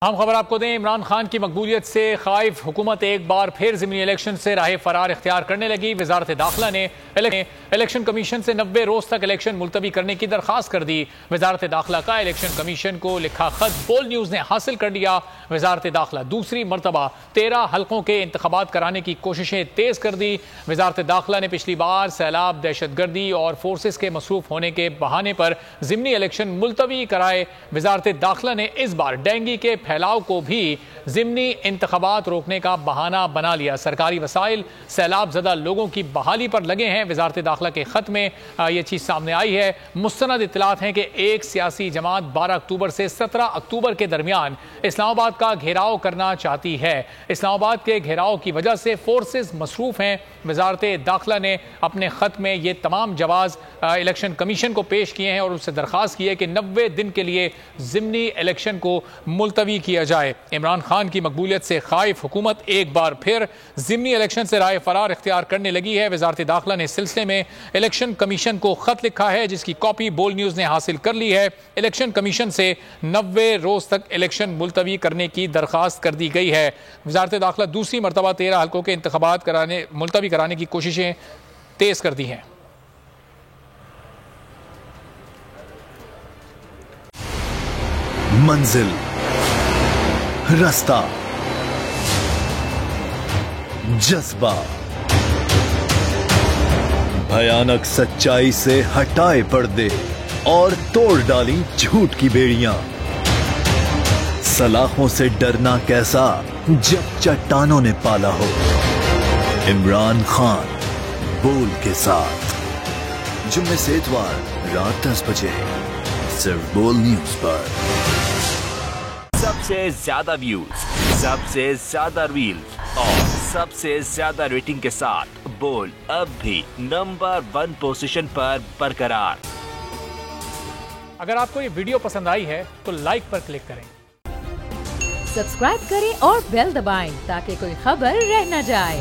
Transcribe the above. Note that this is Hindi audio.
हम खबर आपको दें, इमरान खान की मकबूलियत से खाइफ हुकूमत एक बार फिर ज़िमनी इलेक्शन से राह फरार इख्तियार करने लगी। वजारत दाखिला ने इलेक्शन कमीशन से 90 रोज तक इलेक्शन मुलतवी करने की दरख्वास्त कर दी। वजारत दाखिला का इलेक्शन कमीशन को लिखा खत बोल न्यूज़ ने हासिल कर लिया। वजारत दाखिला दूसरी मरतबा 13 हल्कों के इंतखाबात कराने की कोशिशें तेज कर दी। वजारत दाखिला ने पिछली बार सैलाब, दहशतगर्दी और फोर्सेस के मसरूफ होने के बहाने पर ज़िमनी इलेक्शन मुलतवी कराए। वजारत दाखिला ने इस बार डेंगू के फैलाव को भी ज़िमनी इंतखाबात रोकने का बहाना बना लिया। सरकारी वसाइल सैलाब ज़दा लोगों की बहाली पर लगे हैं। वजारत दाखिला के खत में यह चीज़ सामने आई है। मुस्तनद इत्तलात हैं कि एक सियासी जमात 12 अक्टूबर से 17 अक्टूबर के दरमियान इस्लामाबाद का घेराव करना चाहती है। इस्लामाबाद के घेराव की वजह से फोर्सेस मसरूफ हैं। वजारत दाखिला ने अपने खत में ये तमाम जवाब इलेक्शन कमीशन को पेश किए हैं और उससे दरख्वास्त की है कि 90 दिन के लिए ज़िमनी इलेक्शन को मुलतवी किया जाए। इमरान खान की मकबूलियत से खाइफ हुकूमत एक बार फिर ज़िमनी इलेक्शन से राह फरार इख्तियार करने लगी है। वजारत दाखिला ने इस सिलसिले में इलेक्शन कमीशन को खत लिखा है, जिसकी कॉपी बोल न्यूज़ ने हासिल कर ली है। इलेक्शन कमीशन से 90 रोज तक इलेक्शन मुलतवी करने की दरख्वास्त कर दी गई है। वजारत दाखिला दूसरी मरतबा 13 हल्कों के इंतखाबात मुलतवी कराने की कोशिशें तेज कर दी हैं। मंजिल, रास्ता, जज्बा, भयानक सच्चाई से हटाए पर्दे और तोड़ डाली झूठ की बेड़ियां। सलाखों से डरना कैसा जब चट्टानों ने पाला हो। इमरान खान बोल के साथ जुम्मे से इतवार रात 10 बजे सिर्फ बोल न्यूज पर। सबसे ज्यादा व्यूज, सबसे ज्यादा रील्स और सबसे ज्यादा रेटिंग के साथ बोल अब भी नंबर 1 पोजीशन पर बरकरार। अगर आपको ये वीडियो पसंद आई है तो लाइक पर क्लिक करें, सब्सक्राइब करें और बेल दबाएं ताकि कोई खबर रह न जाए।